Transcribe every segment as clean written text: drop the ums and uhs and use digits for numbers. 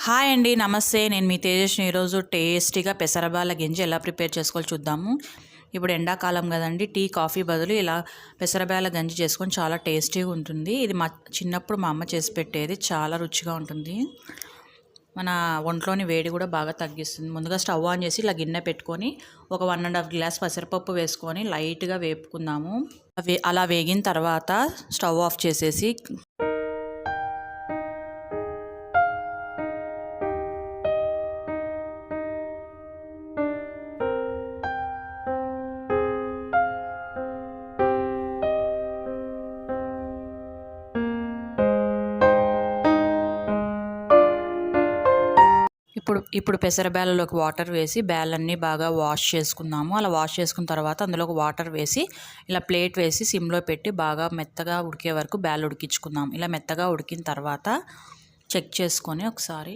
Hi అండి, నమస్తే. నేను మీ తేజస్ని. ఈరోజు టేస్టీగా పెసరబాల గింజ ఎలా ప్రిపేర్ చేసుకోవాలో చూద్దాము. ఇప్పుడు ఎండాకాలం కదండి, టీ కాఫీ బదులు ఇలా పెసరబాల గంజి చేసుకొని చాలా టేస్టీగా ఉంటుంది. ఇది చిన్నప్పుడు మా అమ్మ చేసి పెట్టేది, చాలా రుచిగా ఉంటుంది. మన ఒంట్లోని వేడి కూడా బాగా తగ్గిస్తుంది. ముందుగా స్టవ్ ఆన్ చేసి ఇలా గిన్నె పెట్టుకొని ఒక 1.5 గ్లాస్ పెసరపప్పు వేసుకొని లైట్గా వేపుకుందాము. అలా వేగిన తర్వాత స్టవ్ ఆఫ్ చేసేసి ఇప్పుడు పెసరబేళ్ళలోకి వాటర్ వేసి బేళ్ళన్నీ బాగా వాష్ చేసుకుందాము. అలా వాష్ చేసుకున్న తర్వాత అందులోకి వాటర్ వేసి ఇలా ప్లేట్ వేసి సిమ్లో పెట్టి బాగా మెత్తగా ఉడికే వరకు బేళ్ళు ఉడికించుకుందాం. ఇలా మెత్తగా ఉడికిన తర్వాత చెక్ చేసుకొని ఒకసారి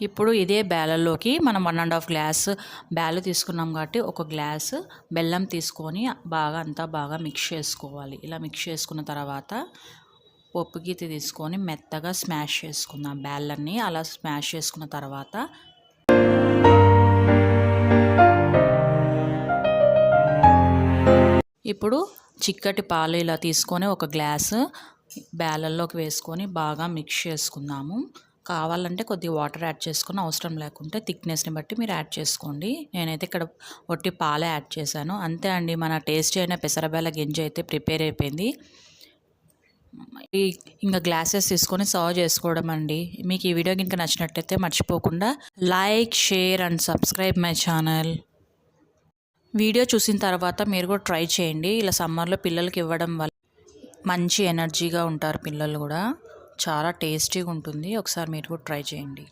ఇప్పుడు ఇదే బేళ్ళలోకి మనం 1.5 గ్లాస్ బేళ్ళు తీసుకున్నాం కాబట్టి ఒక గ్లాసు బెల్లం తీసుకొని అంతా బాగా మిక్స్ చేసుకోవాలి. ఇలా మిక్స్ చేసుకున్న తర్వాత పప్పు గీత తీసుకొని మెత్తగా స్మాష్ చేసుకుందాం బేళ్ళన్నీ. అలా స్మాష్ చేసుకున్న తర్వాత ఇప్పుడు చిక్కటి పాలు ఇలా తీసుకొని ఒక గ్లాసు బేళ్ళల్లోకి వేసుకొని బాగా మిక్స్ చేసుకుందాము. కావాలంటే కొద్దిగా వాటర్ యాడ్ చేసుకొని, అవసరం లేకుంటే థిక్నెస్ని బట్టి మీరు యాడ్ చేసుకోండి. నేనైతే ఇక్కడ ఒట్టి పాలే యాడ్ చేశాను. అంతే అండి, మన టేస్టీ అయిన పెసరబేళ్ళ గింజ అయితే ప్రిపేర్ అయిపోయింది. ఇంకా గ్లాసెస్ తీసుకొని సర్వ్ చేసుకోవడం అండి. మీకు ఈ వీడియో కనుక నచ్చినట్లయితే మర్చిపోకుండా like, share and subscribe my channel. Video చూసిన తర్వాత మీరు కూడా ట్రై చేయండి. ఇలా సమ్మర్లో పిల్లలకి ఇవ్వడం వల్ల మంచి ఎనర్జీగా ఉంటారు పిల్లలు కూడా. చాలా టేస్టీగా ఉంటుంది. ఒకసారి మీరు కూడా ట్రై చేయండి.